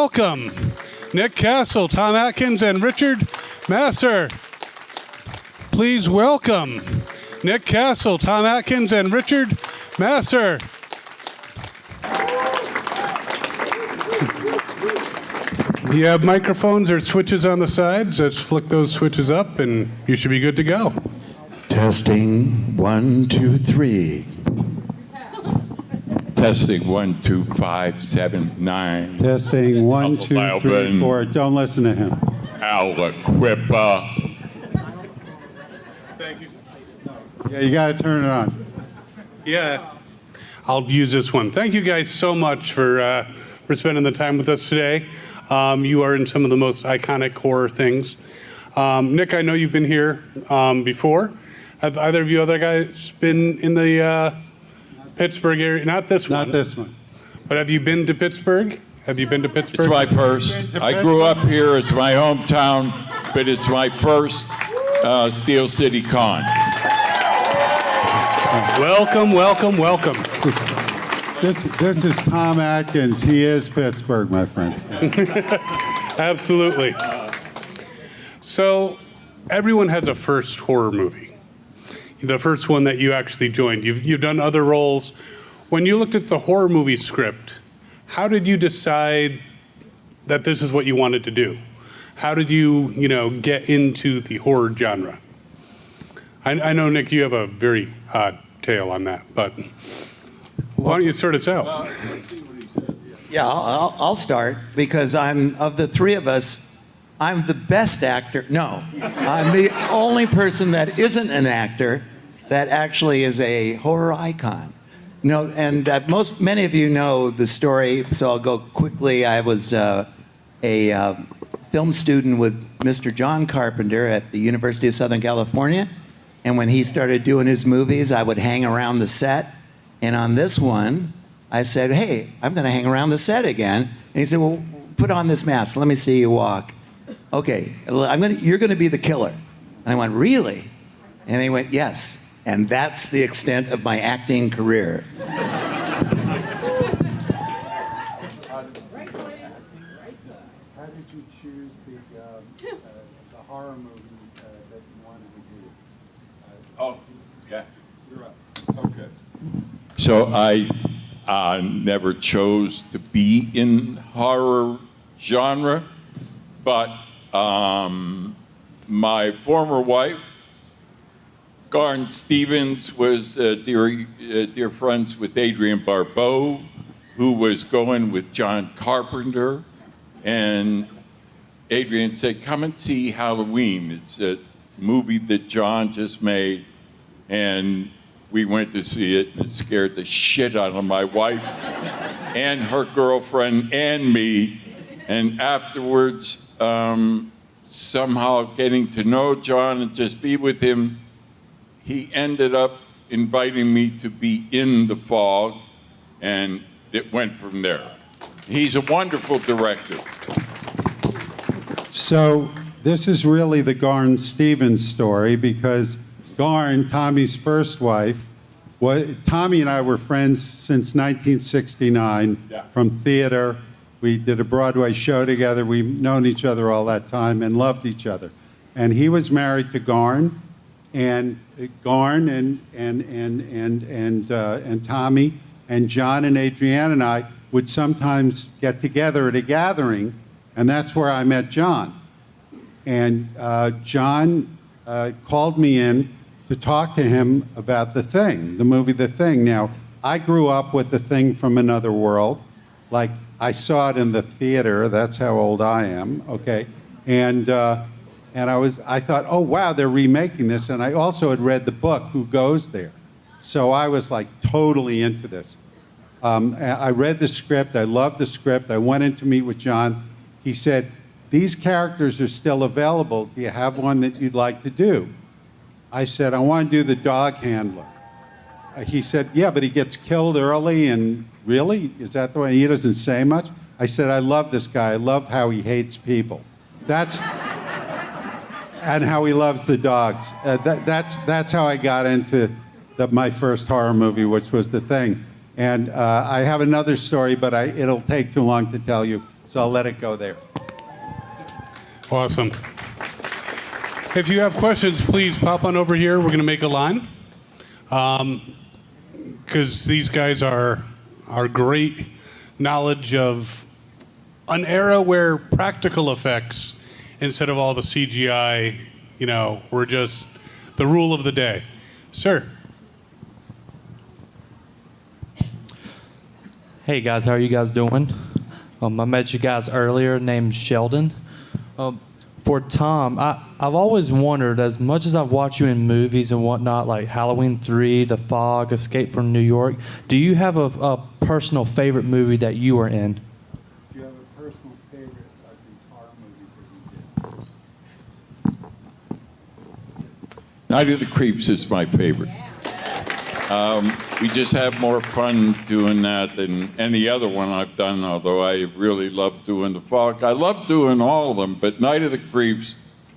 welcome Nick Castle, Tom Atkins, and Richard Masser. Please welcome Nick Castle, Tom Atkins, and Richard Masser. You have microphones or switches on the sides. Let's flick those switches up and you should be good to go. Testing 1, 2, 3. Testing 1, 2, 5, 7, 9. Testing 1, 2, 3, 4. Don't listen to him. Aliquippa. Thank you. Yeah, you got to turn it on. Yeah, I'll use this one. Thank you guys so much for spending the time with us today. You are in some of the most iconic horror things. Nick, I know you've been here before. Have either of you other guys been in the Pittsburgh area? Not this one. Not this one. But have you been to Pittsburgh? Have you been to Pittsburgh? It's my first. I grew up here. It's my hometown, but it's my first Steel City Con. Welcome, welcome, welcome. This is Tom Atkins. He is Pittsburgh, my friend. Absolutely. So, everyone has a first horror movie. The first one that you actually joined. You've done other roles. When you looked at the horror movie script, how did you decide that this is what you wanted to do? How did you get into the horror genre? I know, Nick, you have a very odd tale on that, but why don't you sort us out? Yeah, I'll start because of the three of us, I'm the best actor. No, I'm the only person that isn't an actor that actually is a horror icon. And many of you know the story, so I'll go quickly. I was a film student with Mr. John Carpenter at the University of Southern California, and when he started doing his movies, I would hang around the set. And on this one, I said, "Hey, I'm going to hang around the set again." And he said, "Well, put on this mask. Let me see you walk." "Okay, you're going to be the killer." And I went, "Really?" And he went, "Yes." And that's the extent of my acting career. How did you choose the horror movie that you wanted to do? Oh, yeah. You're up. Okay. So I never chose to be in horror genre, but my former wife, Garn Stevens, was dear friends with Adrienne Barbeau, who was going with John Carpenter, and Adrienne said, "Come and see Halloween. It's a movie that John just made," and we went to see it, and it scared the shit out of my wife and her girlfriend and me. And afterwards, somehow getting to know John and just be with him, he ended up inviting me to be in The Fog, and it went from there. He's a wonderful director. So this is really the Garn Stevens story because Garn, Tommy's first wife, Tommy and I were friends since 1969 from theater. We did a Broadway show together. We've known each other all that time and loved each other. And he was married to Garn, and Garn and Tommy and John and Adrienne and I would sometimes get together at a gathering, and that's where I met John. And John called me in to talk to him about The Thing, the movie The Thing. Now, I grew up with The Thing from Another World. Like, I saw it in the theater. That's how old I am, okay? And I thought, oh, wow, they're remaking this. And I also had read the book, Who Goes There? So I was, like, totally into this. I read the script. I loved the script. I went in to meet with John. He said, "These characters are still available. Do you have one that you'd like to do?" I said, "I want to do the dog handler." He said, "Yeah, but he gets killed early, and really? Is that the way?" He doesn't say much. I said, "I love this guy. I love how he hates people. And how he loves the dogs." That's how I got into my first horror movie, which was The Thing. And I have another story, but it'll take too long to tell you. So I'll let it go there. Awesome. If you have questions, please pop on over here. We're going to make a line. Because these guys are great knowledge of an era where practical effects, instead of all the CGI, were just the rule of the day. Sir. Hey guys, how are you guys doing? I met you guys earlier, named Sheldon. For Tom, I've always wondered, as much as I've watched you in movies and whatnot, like Halloween 3, The Fog, Escape from New York, do you have a personal favorite movie that you were in? Do you have a personal favorite of these horror movies that you did? Night of the Creeps is my favorite. We just have more fun doing that than any other one I've done, although I really love doing The Fog. I love doing all of them, but Night of the Creeps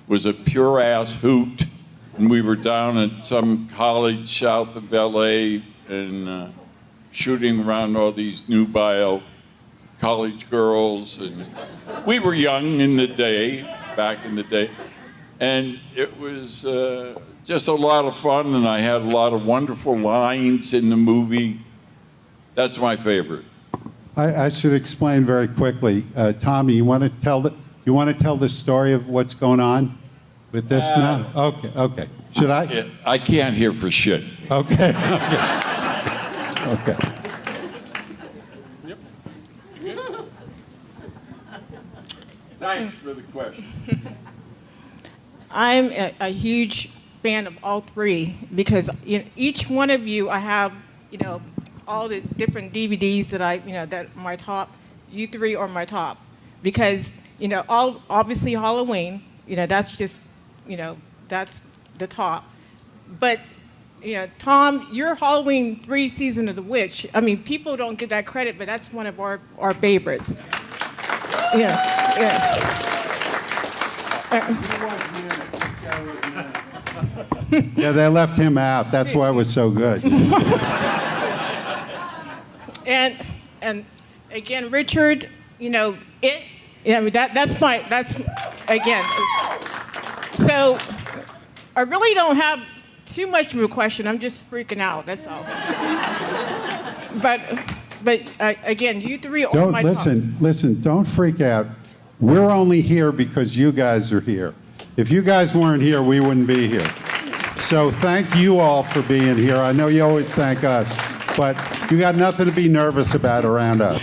was a pure-ass hoot. And we were down at some college south of L.A. and shooting around all these nubile college girls. And we were young in the day, back in the day. And it was just a lot of fun, and I had a lot of wonderful lines in the movie. That's my favorite. I should explain very quickly. Tommy, you want to tell the story of what's going on with this now? Okay. Should I? Yeah, I can't hear for shit. Okay. Thanks for the question. I'm a huge fan of all three because each one of you, I have, all the different DVDs that that are my top. You three are my top because, obviously Halloween, that's just, that's the top. But, Tom, your Halloween 3 Season of the Witch, I mean, people don't get that credit, but that's one of our favorites. Yeah. Yeah, they left him out. That's why it was so good. And again, Richard, that's again. So I really don't have too much of a question. I'm just freaking out. That's all. But again, you three are my top. Listen. Don't freak out. We're only here because you guys are here. If you guys weren't here, we wouldn't be here. So thank you all for being here. I know you always thank us, but you got nothing to be nervous about around us.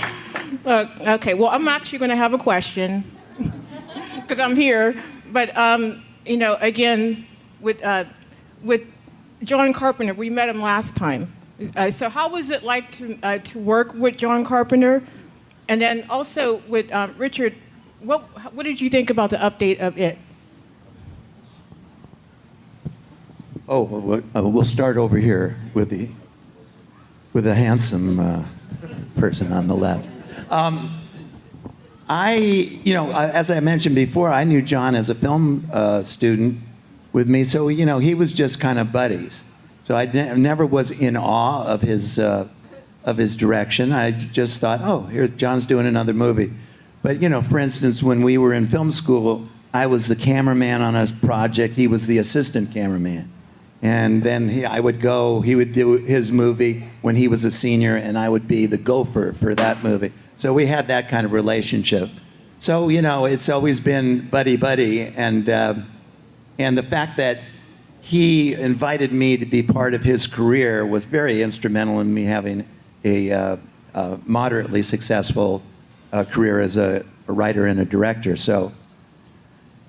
Okay, well, I'm actually going to have a question because I'm here. But, again, with John Carpenter, we met him last time. So how was it like to work with John Carpenter? And then also with Richard, what did you think about the update of it? Oh, we'll start over here with the handsome person on the left. As I mentioned before, I knew John as a film student with me, so he was just kind of buddies. So I never was in awe of his direction. I just thought, oh, here John's doing another movie. But for instance, when we were in film school, I was the cameraman on a project. He was the assistant cameraman. And then he would do his movie when he was a senior, and I would be the gopher for that movie. So we had that kind of relationship. So, it's always been buddy-buddy. And the fact that he invited me to be part of his career was very instrumental in me having a moderately successful career as a writer and a director. So,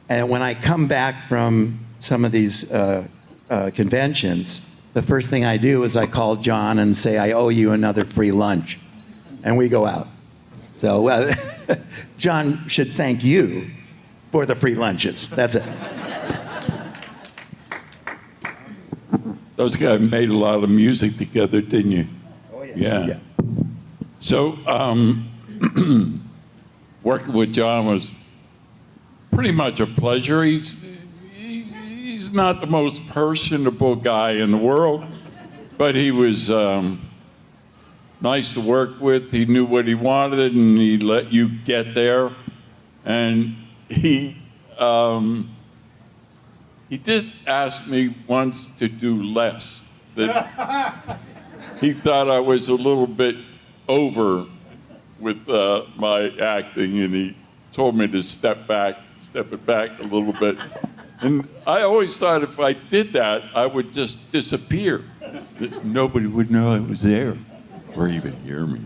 and when I come back from some of these conventions, the first thing I do is I call John and say, I owe you another free lunch. And we go out. So John should thank you for the free lunches. That's it. Those guys made a lot of music together, didn't you? Oh, yeah. Yeah. So working with John was pretty much a pleasure. He's not the most personable guy in the world, but he was nice to work with. He knew what he wanted, and he let you get there. And he did ask me once to do less. That he thought I was a little bit over with my acting, and he told me to step it back a little bit. And I always thought if I did that, I would just disappear. That nobody would know I was there, or even hear me,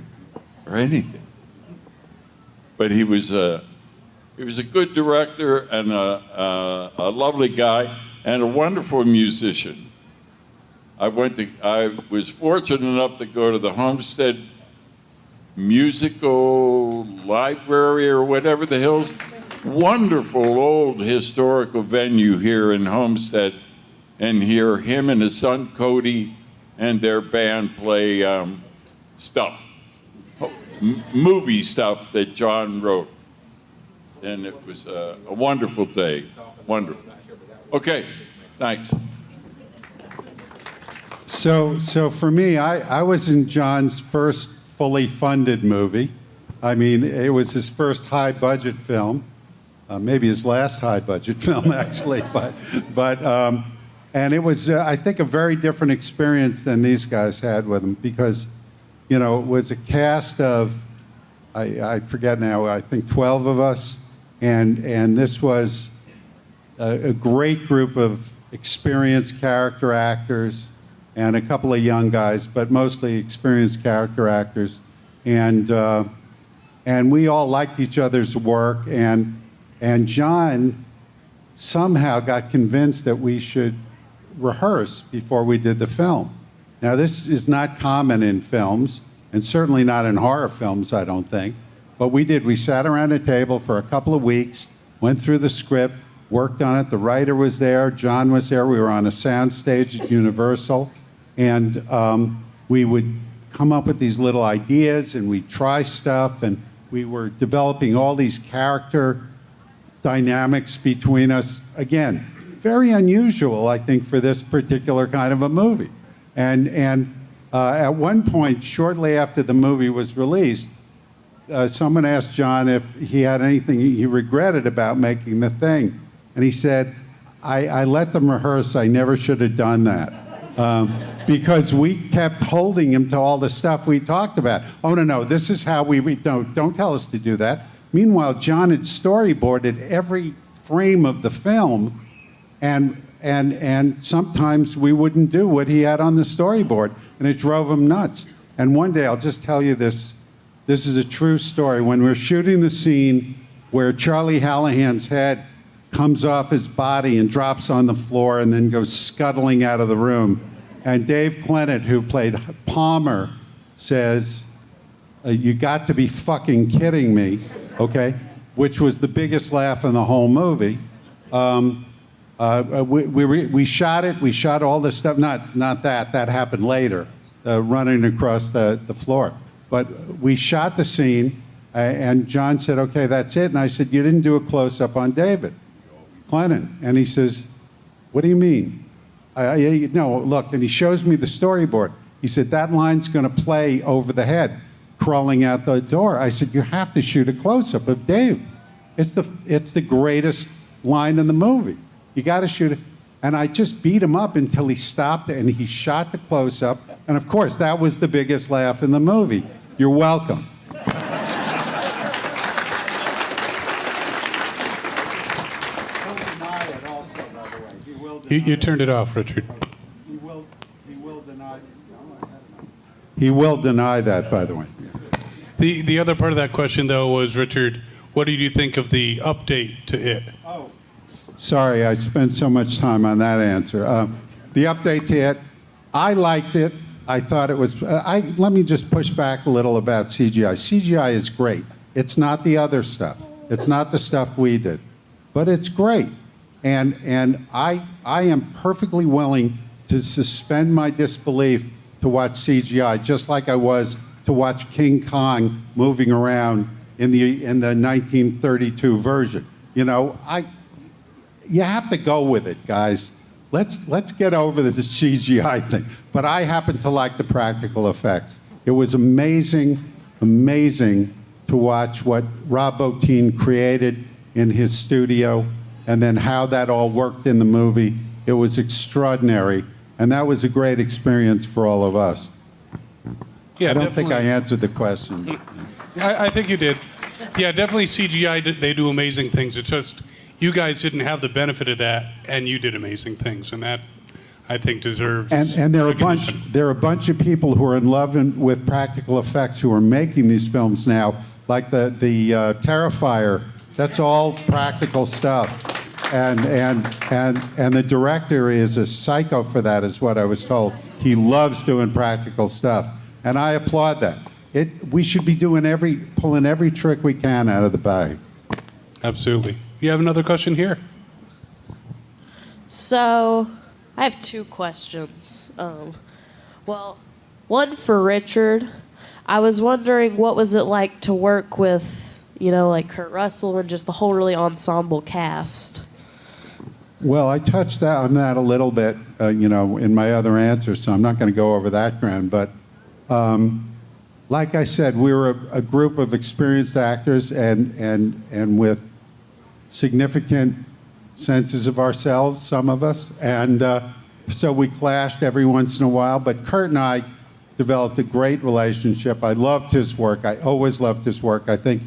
or anything. But he was a good director and a lovely guy and a wonderful musician. I was fortunate enough to go to the Homestead Musical Library or whatever the hell's wonderful old historical venue here in Homestead, and hear him and his son Cody and their band play stuff, movie stuff that John wrote. And it was a wonderful day. Wonderful. Okay, thanks. So for me, I was in John's first fully funded movie. I mean, it was his first high-budget film, maybe his last high-budget film, actually. And it was, I think, a very different experience than these guys had with him because, you know, it was a cast of, I forget now, I think 12 of us, and this was a great group of experienced character actors and a couple of young guys, but mostly experienced character actors. And we all liked each other's work, and John somehow got convinced that we should rehearse before we did the film. Now, this is not common in films, and certainly not in horror films, I don't think. But we did. We sat around a table for a couple of weeks, went through the script, worked on it. The writer was there. John was there. We were on a sound stage at Universal. And we would come up with these little ideas, and we'd try stuff, and we were developing all these character dynamics between us. Again, very unusual, I think, for this particular kind of a movie. And at one point, shortly after the movie was released, someone asked John if he had anything he regretted about making the thing. And he said, I let them rehearse. I never should have done that. Because we kept holding him to all the stuff we talked about. Oh, no, this is how don't tell us to do that. Meanwhile, John had storyboarded every frame of the film, and sometimes we wouldn't do what he had on the storyboard, and it drove him nuts. And one day, I'll just tell you this is a true story. When we were shooting the scene where Charlie Hallahan's head comes off his body and drops on the floor and then goes scuttling out of the room, and Dave Clennett, who played Palmer, says, "You got to be fucking kidding me," okay? Which was the biggest laugh in the whole movie. We shot it. We shot all this stuff. Not that. That happened later, running across the floor. But we shot the scene, and John said, "Okay, that's it." And I said, "You didn't do a close-up on David Clennett." And he says, "What do you mean?" No, look, and he shows me the storyboard. He said, "That line's going to play over the head, crawling out the door." I said, "You have to shoot a close-up of Dave. It's the greatest line in the movie. You got to shoot it." And I just beat him up until he stopped, and he shot the close-up. And of course, that was the biggest laugh in the movie. You're welcome. You turned it off, Richard. He will deny that, by the way. The other part of that question, though, was, Richard, what did you think of the update to it? Oh, sorry, I spent so much time on that answer. The update to it, I liked it. I thought it was, let me just push back a little about CGI. CGI is great. It's not the other stuff. It's not the stuff we did, but it's great. And I am perfectly willing to suspend my disbelief to watch CGI, just like I was to watch King Kong moving around in the 1932 version. You know, you have to go with it, guys. Let's get over the CGI thing. But I happen to like the practical effects. It was amazing, amazing to watch what Rob Bottin created in his studio and then how that all worked in the movie. It was extraordinary, and that was a great experience for all of us. Yeah, I don't think I definitely. answered the question. I think you did. Yeah, definitely CGI, they do amazing things. It's just you guys didn't have the benefit of that, and you did amazing things, and that, I think, deserves And there are a bunch of people who are in love with practical effects who are making these films now, like the Terrifier. That's all practical stuff, and the director is a psycho for that, is what I was told. He loves doing practical stuff, and I applaud that. We should be pulling every trick we can out of the bag. Absolutely. You have another question here? So, I have two questions. Well, one for Richard. I was wondering what was it like to work with, like Kurt Russell and just the whole really ensemble cast? Well, I touched on that a little bit, in my other answers, so I'm not going to go over that ground. But like I said, we were a group of experienced actors and with significant senses of ourselves, some of us. And so we clashed every once in a while. But Kurt and I developed a great relationship. I loved his work. I always loved his work. I think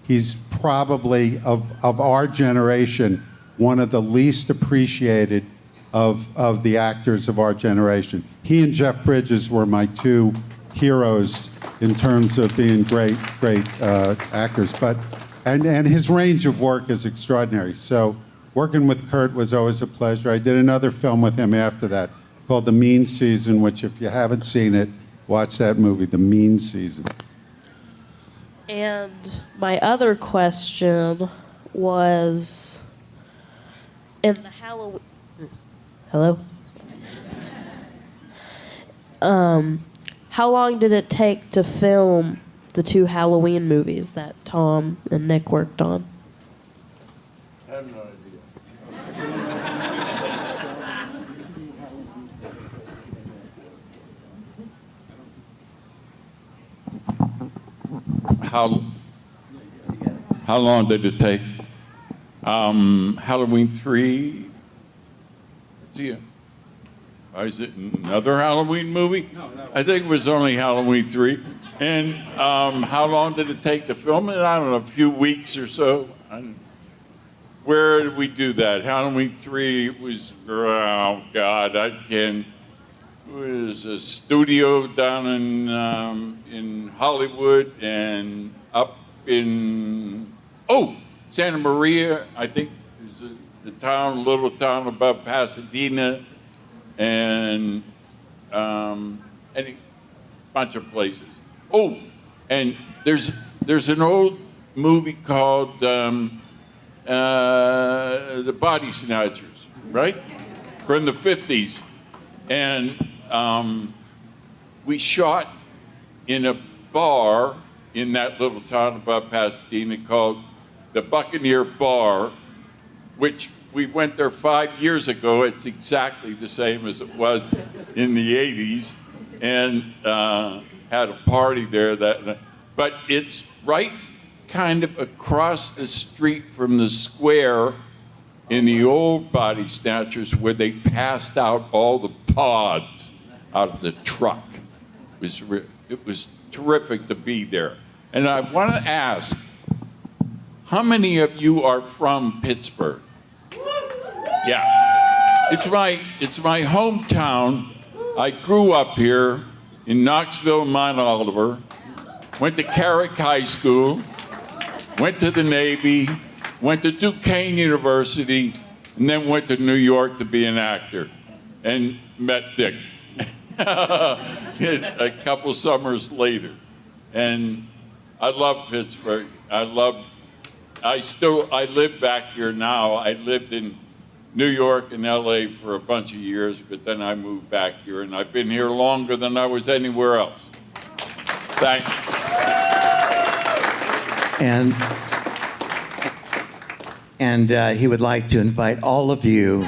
he's probably, of our generation, one of the least appreciated of the actors of our generation. He and Jeff Bridges were my two heroes in terms of being great actors. And his range of work is extraordinary. So working with Kurt was always a pleasure. I did another film with him after that called The Mean Season, which if you haven't seen it, watch that movie, The Mean Season. And my other question was in the Halloween. Hello? How long did it take to film the two Halloween movies that Tom and Nick worked on? I have no idea. How long did it take? Halloween 3? See, is it another Halloween movie? No. I think it was only Halloween 3. And how long did it take to film it? I don't know, a few weeks or so. Where did we do that? Halloween 3 was, oh God, it was a studio down in Hollywood and up in, Santa Maria, I think is the town, little town above Pasadena, and a bunch of places. Oh, and there's an old movie called The Body Snatchers, right? From the 50s. And we shot in a bar in that little town above Pasadena called the Buccaneer Bar, which we went there 5 years ago. It's exactly the same as it was in the 80s, and had a party there that night. But it's right kind of across the street from the square in the old Body Snatchers where they passed out all the pods out of the truck. It was terrific to be there. And I want to ask, how many of you are from Pittsburgh? Yeah. It's my hometown. I grew up here in Knoxville, Mount Oliver, went to Carrick High School, went to the Navy, went to Duquesne University, and then went to New York to be an actor, and met Dick a couple summers later. And I love Pittsburgh. I live back here now. I lived in New York and LA for a bunch of years, but then I moved back here, and I've been here longer than I was anywhere else. Thank you. And he would like to invite all of you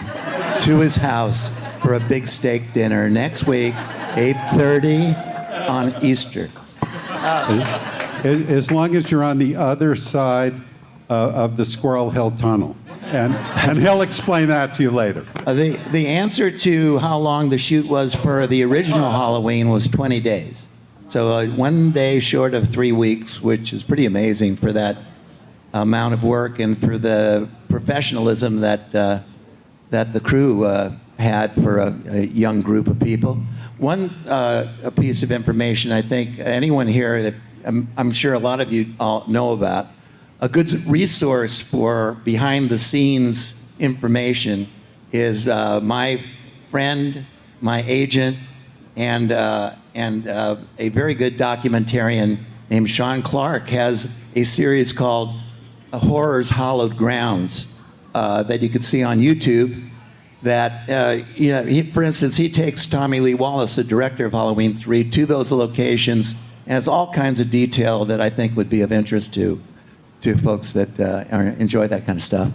to his house for a big steak dinner next week, 8:30 on Easter. As long as you're on the other side of the Squirrel Hill Tunnel. And he'll explain that to you later. The answer to how long the shoot was for the original Halloween was 20 days. So 1 day short of 3 weeks, which is pretty amazing for that amount of work and for the professionalism that the crew had for a young group of people. One a piece of information I think anyone here that I'm sure a lot of you all know about, a good resource for behind the scenes information is my friend, my agent, and a very good documentarian named Sean Clark has a series called Horror's Hallowed Grounds that you can see on YouTube. That for instance, he takes Tommy Lee Wallace, the director of Halloween 3, to those locations, and has all kinds of detail that I think would be of interest to folks that enjoy that kind of stuff.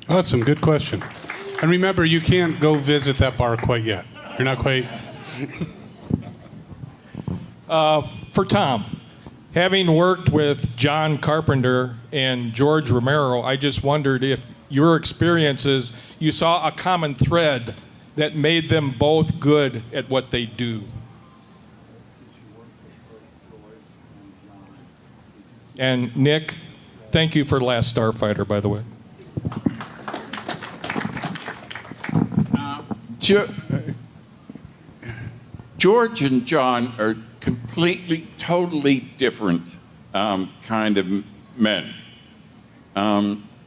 Awesome, good question. And remember, you can't go visit that bar quite yet. You're not quite. For Tom, having worked with John Carpenter and George Romero, I just wondered if your experiences, you saw a common thread that made them both good at what they do. And Nick, thank you for Last Starfighter, by the way. George and John are completely, totally different kind of men.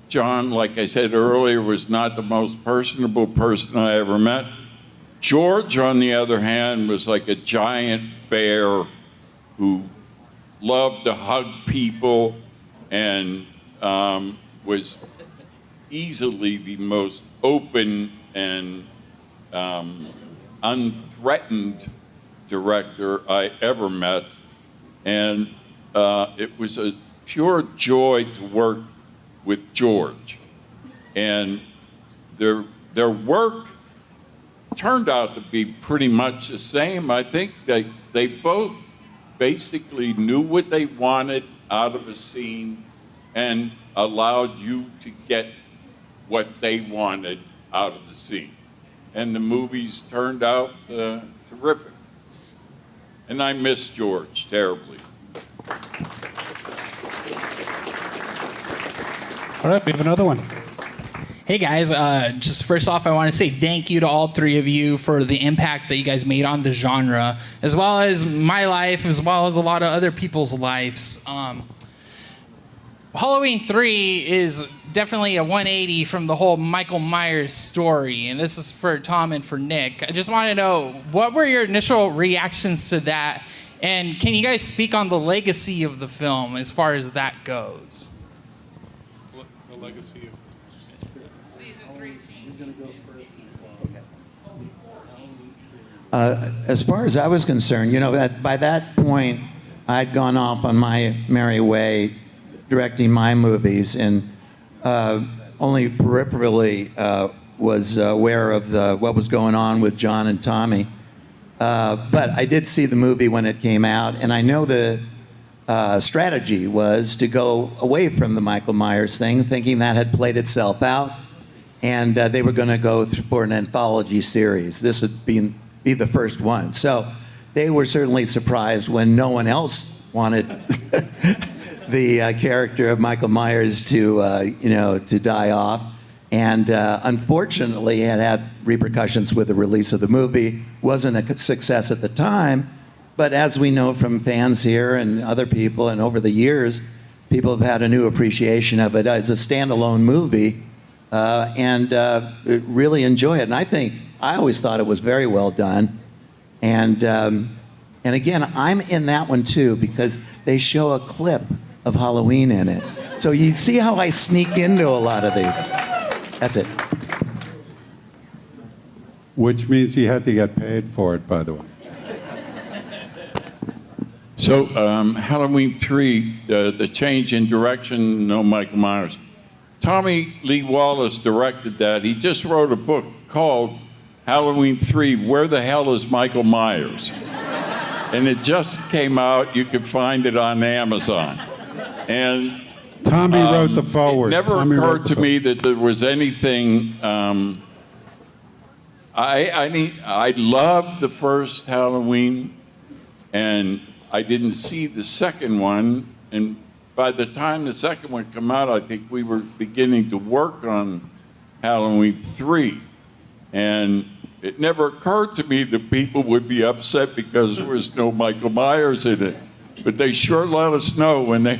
John, like I said earlier, was not the most personable person I ever met. George, on the other hand, was like a giant bear who loved to hug people and was easily the most open and unthreatened director I ever met. And it was a pure joy to work with George. And their work turned out to be pretty much the same. I think they both basically knew what they wanted out of a scene and allowed you to get what they wanted out of the scene. And the movies turned out terrific. And I miss George terribly. All right, we have another one. Hey guys, just first off, I want to say thank you to all three of you for the impact that you guys made on the genre, as well as my life, as well as a lot of other people's lives. Halloween 3 is definitely a 180 from the whole Michael Myers story, and this is for Tom and for Nick. I just want to know, what were your initial reactions to that, and can you guys speak on the legacy of the film as far as that goes? The legacy of Season 3. As far as I was concerned, by that point, I'd gone off on my merry way directing my movies, and only peripherally was aware of what was going on with John and Tommy. But I did see the movie when it came out, and I know the strategy was to go away from the Michael Myers thing, thinking that had played itself out, and they were going to go for an anthology series. This would be the first one. So they were certainly surprised when no one else wanted the character of Michael Myers to die off. And unfortunately, it had repercussions with the release of the movie. Wasn't a success at the time, but as we know from fans here and other people, and over the years, people have had a new appreciation of it as a standalone movie, and really enjoy it. And I always thought it was very well done. And again, I'm in that one too, because they show a clip of Halloween in it. So you see how I sneak into a lot of these. That's it. Which means he had to get paid for it, by the way. So Halloween 3, the change in direction, no Michael Myers. Tommy Lee Wallace directed that. He just wrote a book called Halloween 3, Where the Hell is Michael Myers? and it just came out. You could find it on Amazon. And Tommy wrote the foreword. it never Tommy wrote occurred the to me that there was anything. I loved the first Halloween, and I didn't see the second one. And by the time the second one came out, I think we were beginning to work on Halloween 3. And it never occurred to me that people would be upset because there was no Michael Myers in it. But they sure let us know when they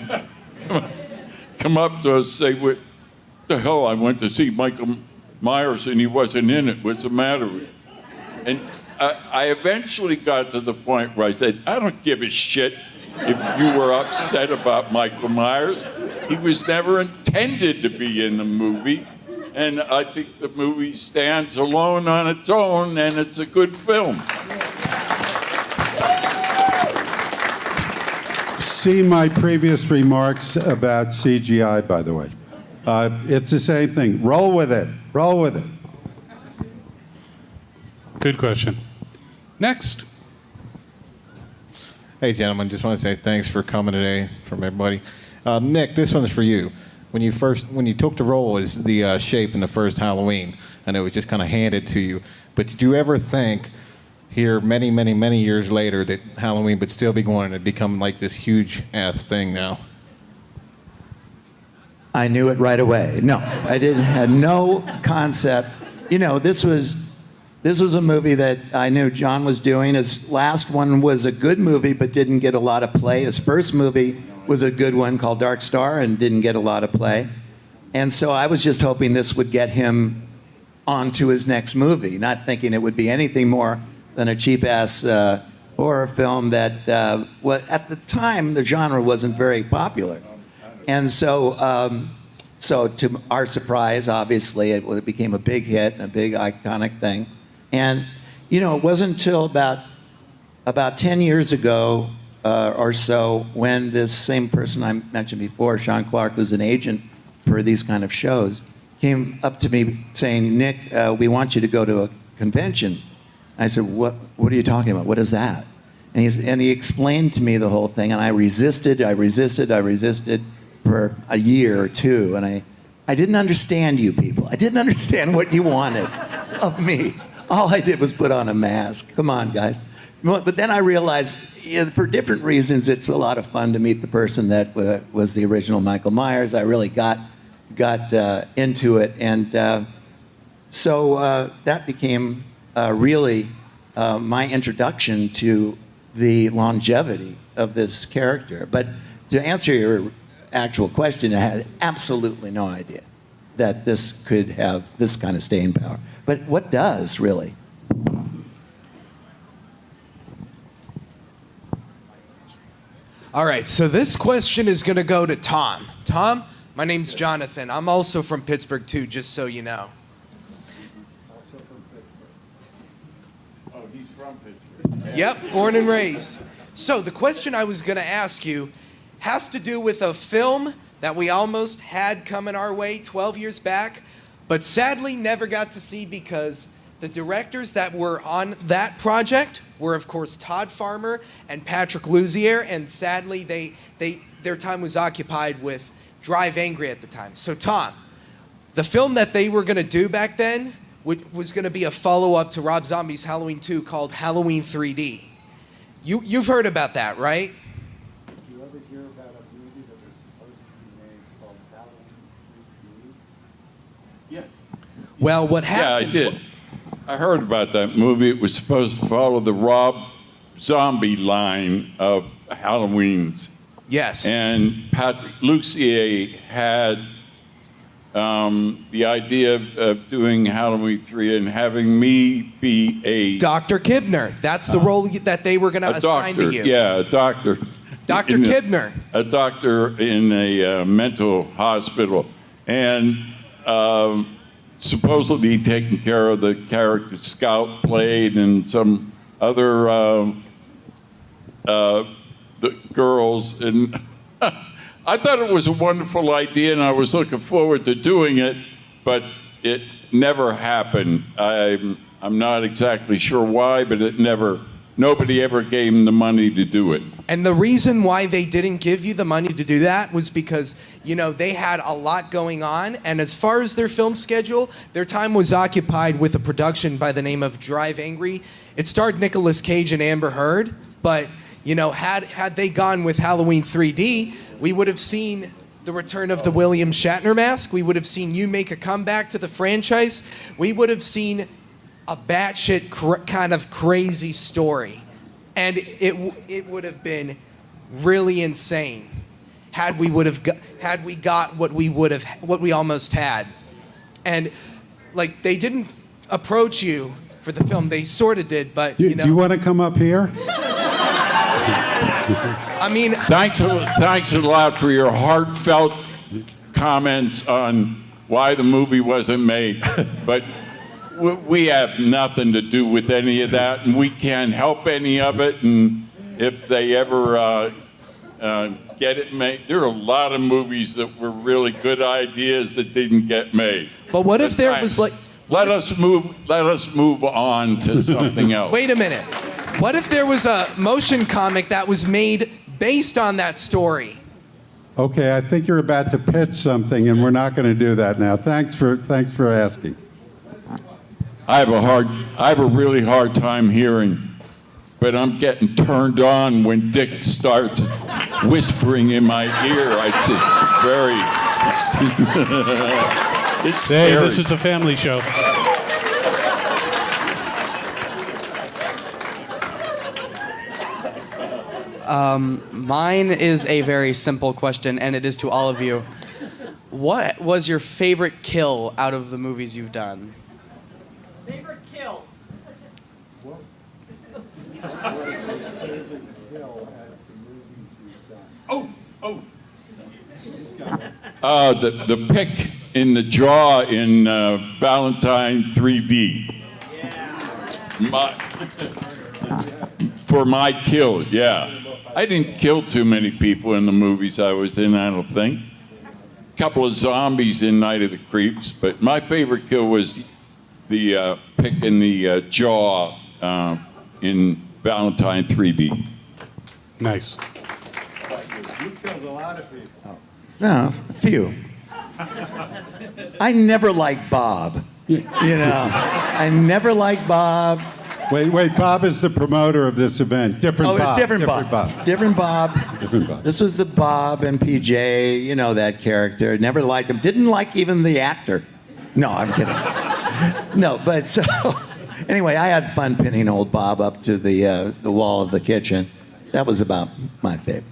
come up to us and say, "What the hell, I went to see Michael Myers and he wasn't in it. What's the matter with you?" And I eventually got to the point where I said, "I don't give a shit if you were upset about Michael Myers. He was never intended to be in the movie. And I think the movie stands alone on its own, and it's a good film." See my previous remarks about CGI, by the way. It's the same thing. Roll with it. Roll with it. Good question. Next. Hey, gentlemen, just want to say thanks for coming today from everybody. Nick, this one's for you. When you took the role as the Shape in the first Halloween, and it was just kind of handed to you, but did you ever think here many, many, many years later that Halloween would still be going and become like this huge ass thing now? I knew it right away. No, I had no concept. You know, this was a movie that I knew John was doing. His last one was a good movie, but didn't get a lot of play. His first movie was a good one called Dark Star and didn't get a lot of play. And so I was just hoping this would get him onto his next movie, not thinking it would be anything more than a cheap-ass horror film that, at the time, the genre wasn't very popular. And so, so to our surprise, obviously, it became a big hit and a big iconic thing. And, you know, it wasn't until about 10 years ago or so when this same person I mentioned before, Sean Clark, who's an agent for these kind of shows, came up to me saying, "Nick, we want you to go to a convention." I said, what are you talking about? What is that? And he explained to me the whole thing, and I resisted for a year or two, and I didn't understand you people. I didn't understand what you wanted of me. All I did was put on a mask. Come on, guys. But then I realized, for different reasons, it's a lot of fun to meet the person that was the original Michael Myers. I really got into it, and so that became really my introduction to the longevity of this character. But to answer your actual question, I had absolutely no idea that this could have this kind of staying power. But what does, really? All right, so this question is going to go to Tom. Tom, my name's Jonathan. I'm also from Pittsburgh, too, just so you know. Oh, he's from Pittsburgh. Yep, born and raised. So the question I was going to ask you has to do with a film that we almost had coming our way 12 years back, but sadly never got to see because the directors that were on that project were, of course, Todd Farmer and Patrick Luzier, and sadly their time was occupied with Drive Angry at the time. So Tom, the film that they were going to do back then was going to be a follow-up to Rob Zombie's Halloween 2 called Halloween 3D. You've heard about that, right? Did you ever hear about a movie that was supposed to be made called Halloween 3D? Yes. Well, what happened? Yeah, I did. I heard about that movie. It was supposed to follow the Rob Zombie line of Halloweens. Yes. And Patrick Luzier had the idea of doing Halloween 3 and having me be a Dr. Kibner. That's the role that they were going to assign doctor. to you. Yeah, a doctor. Dr. Kibner. A doctor in a mental hospital. And supposedly taking care of the character Scout played and some other the girls. And I thought it was a wonderful idea, and I was looking forward to doing it, but it never happened. I'm not exactly sure why, but it never nobody ever gave him the money to do it. And the reason why they didn't give you the money to do that was because, they had a lot going on. And as far as their film schedule, their time was occupied with a production by the name of Drive Angry. It starred Nicolas Cage and Amber Heard. But, had they gone with Halloween 3D, we would have seen the return of the William Shatner mask. We would have seen you make a comeback to the franchise. We would have seen a batshit kind of crazy story. And it would have been really insane had we got what we almost had. And like, they didn't approach you for the film. They sort of did, but Do you want to come up here? I mean, Thanks a lot for your heartfelt comments on why the movie wasn't made. But we have nothing to do with any of that, and we can't help any of it. And if they ever get it made, there are a lot of movies that were really good ideas that didn't get made. but what if there was like, Let us move on to something else. wait a minute. What if there was a motion comic that was made based on that story? Okay, I think you're about to pitch something, and we're not going to do that now. Thanks for asking. I have a really hard time hearing, but I'm getting turned on when Dick starts whispering in my ear. It's scary. Hey, this is a family show. Mine is a very simple question, and it is to all of you. What was your favorite kill out of the movies you've done? Favorite kill. The pick in the jaw in Valentine 3D. For my kill, yeah. I didn't kill too many people in the movies I was in, I don't think. A couple of zombies in Night of the Creeps, but my favorite kill was the pick in the jaw in Valentine 3D. Nice. You killed a lot of people. No, a few. I never liked Bob. I never liked Bob. Wait, Bob is the promoter of this event. Different Bob. Different Bob. Different Bob. Different Bob. This was the Bob and PJ, that character. Never liked him. Didn't like even the actor. No, I'm kidding. No, but so anyway, I had fun pinning old Bob up to the wall of the kitchen. That was about my favorite.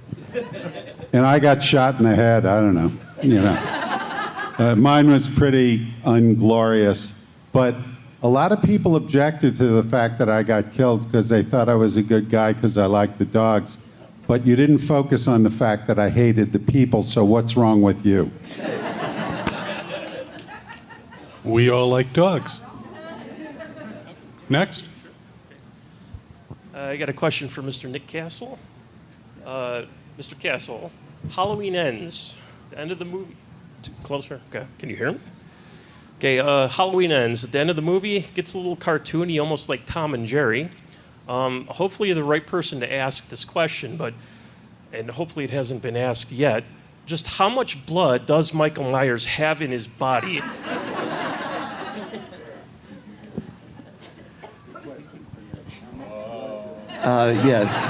And I got shot in the head. I don't know. Mine was pretty unglorious, but a lot of people objected to the fact that I got killed because they thought I was a good guy because I liked the dogs. But you didn't focus on the fact that I hated the people, so what's wrong with you? We all like dogs. Next. I got a question for Mr. Nick Castle. Mr. Castle, Halloween ends. The end of the movie. Closer. Okay. Can you hear me? Okay. Halloween ends. At the end of the movie, it gets a little cartoony, almost like Tom and Jerry. Hopefully, you're the right person to ask this question, and hopefully, it hasn't been asked yet. Just how much blood does Michael Myers have in his body? Yes.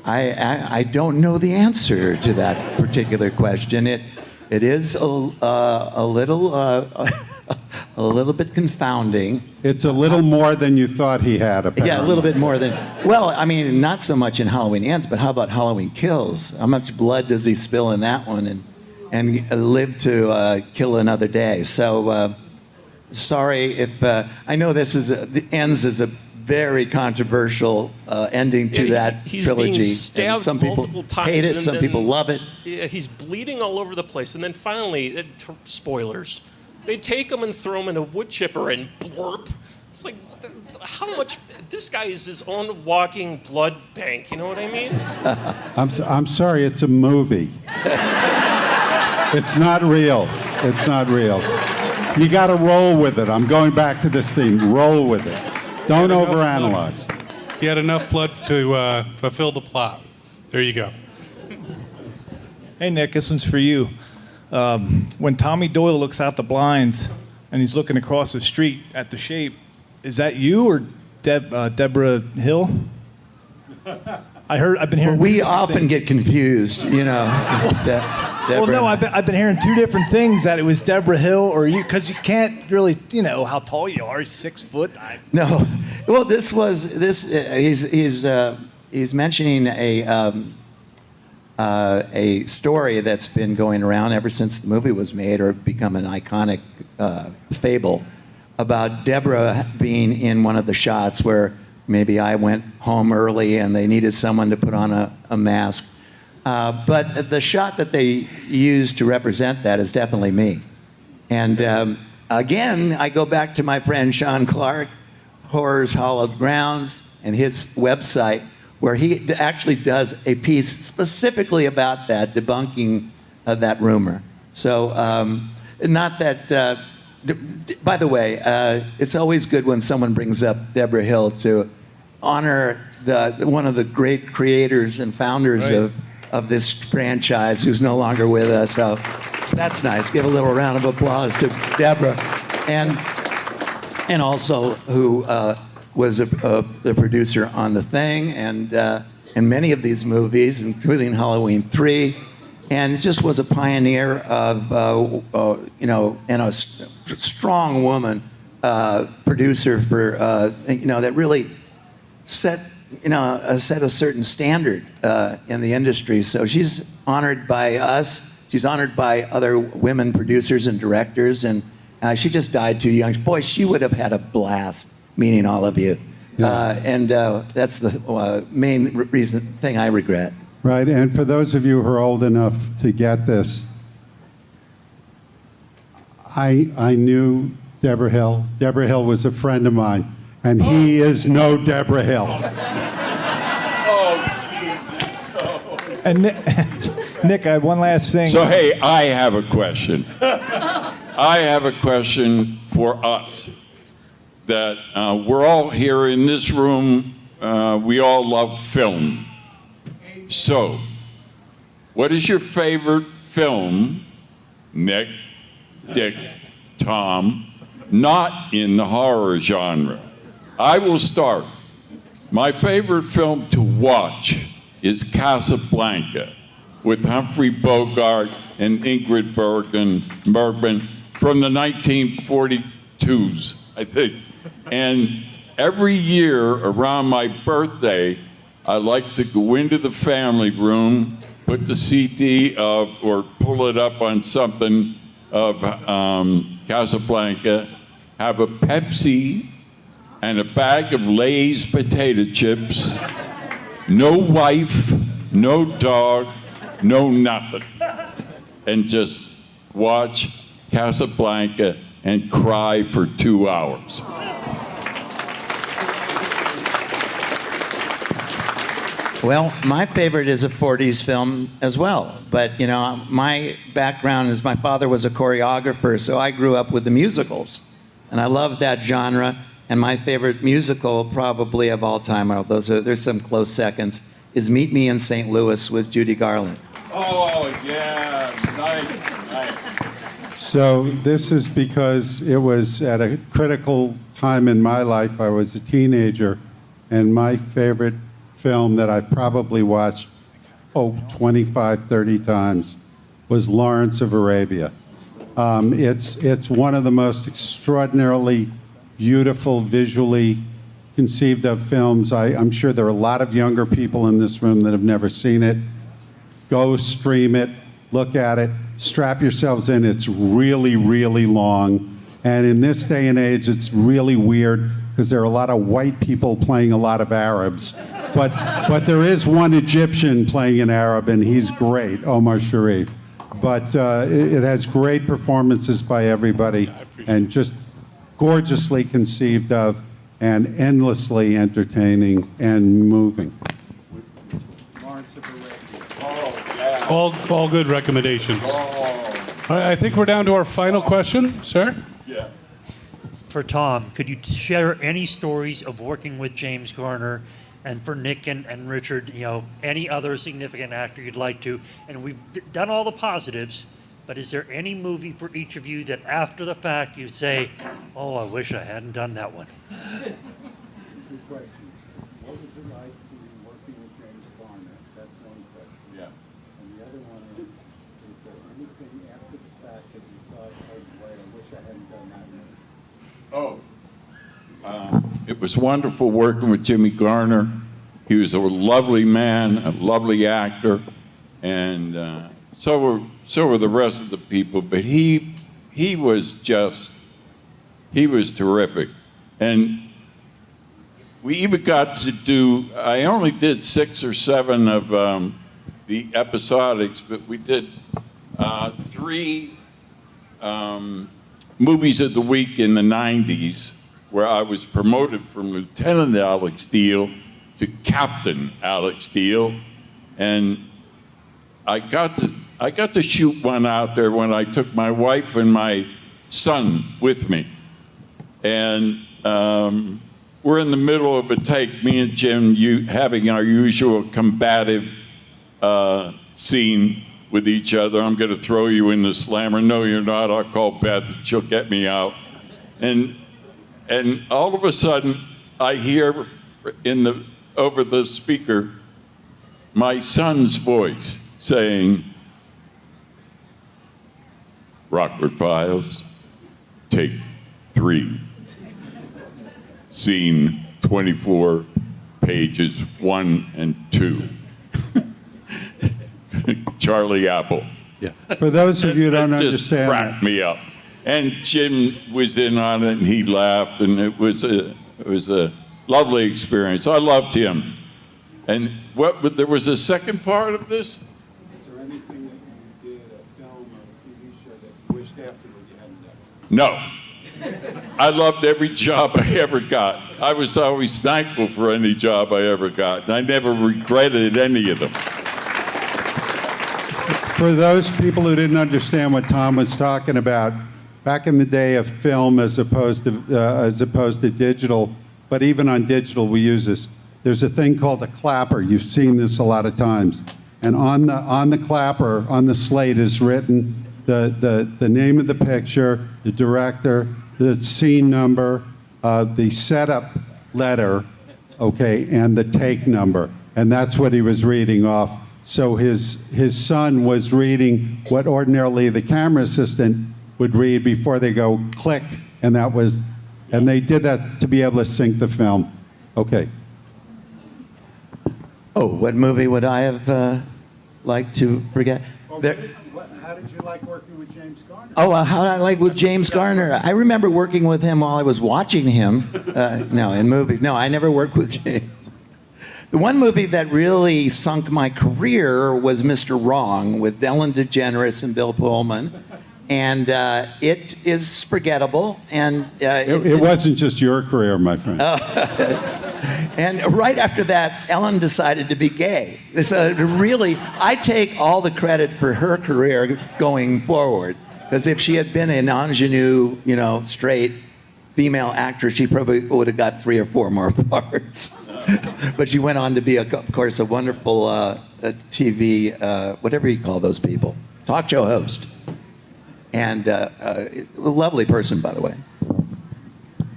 I don't know the answer to that particular question. It is a little bit confounding. It's a little more than you thought he had, apparently. Yeah, a little bit more than. Well, I mean, not so much in Halloween Ends, but how about Halloween Kills? How much blood does he spill in that one and live to kill another day? So, sorry if I know this is the Ends is a very controversial ending to that he's trilogy. Being And stabbed some people multiple times, hate it, and some then- people love it. Yeah, he's bleeding all over the place, and then finally, spoilers, they take him and throw him in a wood chipper and blurp. It's like, how much? This guy is his own walking blood bank. You know what I mean? I'm sorry, it's a movie. It's not real. It's not real. You got to roll with it. I'm going back to this theme. Roll with it. Don't overanalyze. He had enough blood to fulfill the plot. There you go. Hey, Nick, this one's for you. When Tommy Doyle looks out the blinds and he's looking across the street at the shape, is that you or Deborah Hill? I've been hearing. We often get confused, you know. Well, no, I've been hearing two different things, that it was Deborah Hill or you, because you can't really, you know, how tall you are, 6 foot. No, well, he's mentioning a story that's been going around ever since the movie was made or become an iconic fable about Deborah being in one of the shots where maybe I went home early and they needed someone to put on a mask. But the shot that they used to represent that is definitely me. And again, I go back to my friend Sean Clark, Horror's Hallowed Grounds, and his website, where he actually does a piece specifically about that, debunking that rumor. So, not that, by the way, it's always good when someone brings up Deborah Hill to honor one of the great creators and founders of this franchise who's no longer with us. So that's nice. Give a little round of applause to Deborah. And also who was the producer on The Thing and many of these movies, including Halloween 3, and just was a pioneer of, you know, and a strong woman producer for, you know, that really set a certain standard in the industry. So she's honored by us. She's honored by other women producers and directors, and she just died too young. Boy, she would have had a blast meeting all of you. Yeah. And that's the main thing I regret. Right, and for those of you who are old enough to get this, I knew Deborah Hill. Deborah Hill was a friend of mine, and he is no Deborah Hill. And Nick, I have one last thing. So, hey, I have a question. I have a question for us. That we're all here in this room, we all love film. So, what is your favorite film, Nick, Dick, Tom, not in the horror genre? I will start. My favorite film to watch is Casablanca with Humphrey Bogart and Ingrid Bergman from the 1942s, I think. And every year around my birthday, I like to go into the family room, put the CD of, or pull it up on something of Casablanca, have a Pepsi and a bag of Lay's potato chips, no wife, no dog, no nothing, and just watch Casablanca and cry for 2 hours. Well, my favorite is a 40s film as well. But, you know, my background is my father was a choreographer, so I grew up with the musicals. And I love that genre. And my favorite musical, probably of all time, there's some close seconds, is Meet Me in St. Louis with Judy Garland. Oh, yeah, nice. So this is because it was at a critical time in my life. I was a teenager, and my favorite film that I've probably watched 25, 30 times was Lawrence of Arabia. It's one of the most extraordinarily beautiful, visually conceived of films. I'm sure there are a lot of younger people in this room that have never seen it. Go stream it, look at it, strap yourselves in. It's really, really long. And in this day and age, it's really weird because there are a lot of white people playing a lot of Arabs. But there is one Egyptian playing an Arab, and he's great, Omar Sharif. But it has great performances by everybody, and just gorgeously conceived of, and endlessly entertaining and moving. All good recommendations. I think we're down to our final question, sir. for Tom, could you share any stories of working with James Garner? And for Nick and Richard, any other significant actor you'd like to? And we've done all the positives, but is there any movie for each of you that after the fact you'd say, oh, I wish I hadn't done that one? Two questions. What was it like to be working with James Garner? That's one question. Yeah. And the other one is there anything after the fact that you thought, oh, boy, I wish I hadn't done that movie? It was wonderful working with Jimmy Garner. He was a lovely man, a lovely actor, and so were the rest of the people. But he was terrific, and we even got to do. I only did 6 or 7 of the episodics, but we did 3 movies of the week in the 90s. Where I was promoted from Lieutenant Alex Steele to Captain Alex Steele, and I got to shoot one out there when I took my wife and my son with me, and we're in the middle of a take, me and Jim having our usual combative scene with each other. I'm going to throw you in the slammer. No, you're not. I'll call Beth. She'll get me out, and all of a sudden, I hear over the speaker my son's voice saying, Rockford Files, take 3, scene 24, pages 1 and 2. Charlie Apple. Yeah. For those of you who don't just understand, cracked me up. And Jim was in on it, and he laughed, and it was a lovely experience. I loved him. And there was a second part of this? is there anything that you did, a film or a TV show that you wished afterward you hadn't done? No. I loved every job I ever got. I was always thankful for any job I ever got, and I never regretted any of them. For those people who didn't understand what Tom was talking about, back in the day of film as opposed to digital, but even on digital we use this. There's a thing called a clapper. You've seen this a lot of times. And on the clapper, on the slate is written the name of the picture, the director, the scene number, the setup letter, okay, and the take number. And that's what he was reading off. So his son was reading what ordinarily the camera assistant would read before they go click, and they did that to be able to sync the film. Okay. Oh, what movie would I have liked to forget? How did you like working with James Garner? Oh, how I like with James Garner. I remember working with him while I was watching him. No, in movies. No, I never worked with James. The one movie that really sunk my career was Mr. Wrong with Ellen DeGeneres and Bill Pullman. And it is forgettable. And it wasn't just your career, my friend. And right after that, Ellen decided to be gay. So really, I take all the credit for her career going forward. Because if she had been an ingenue, straight female actress, she probably would have got 3 or 4 more parts. But she went on to be, of course, a wonderful TV, whatever you call those people, talk show host. And a lovely person, by the way.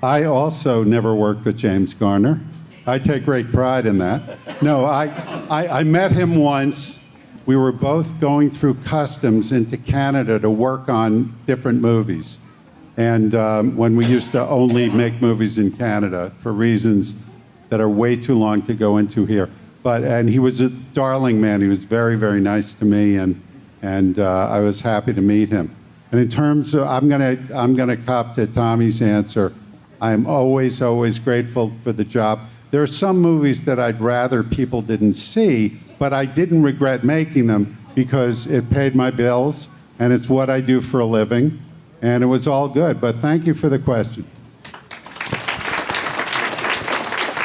I also never worked with James Garner. I take great pride in that. No, I met him once. We were both going through customs into Canada to work on different movies. And when we used to only make movies in Canada for reasons that are way too long to go into here. And he was a darling man. He was very, very nice to me, and I was happy to meet him. And in terms of, I'm gonna cop to Tommy's answer. I'm always, always grateful for the job. There are some movies that I'd rather people didn't see, but I didn't regret making them because it paid my bills, and it's what I do for a living, and it was all good. But thank you for the question.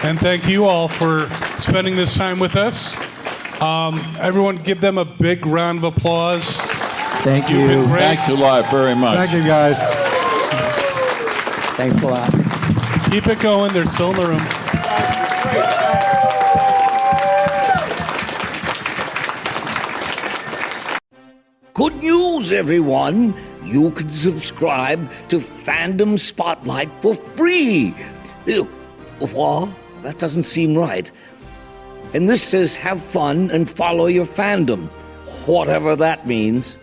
And thank you all for spending this time with us. Everyone give them a big round of applause. Thank you. You've been great. Thanks a lot very much. Thank you, guys. Thanks a lot. Keep it going. They're still in the room. Good news, everyone! You can subscribe to Fandom Spotlight for free. What? That doesn't seem right. And this says have fun and follow your fandom, whatever that means.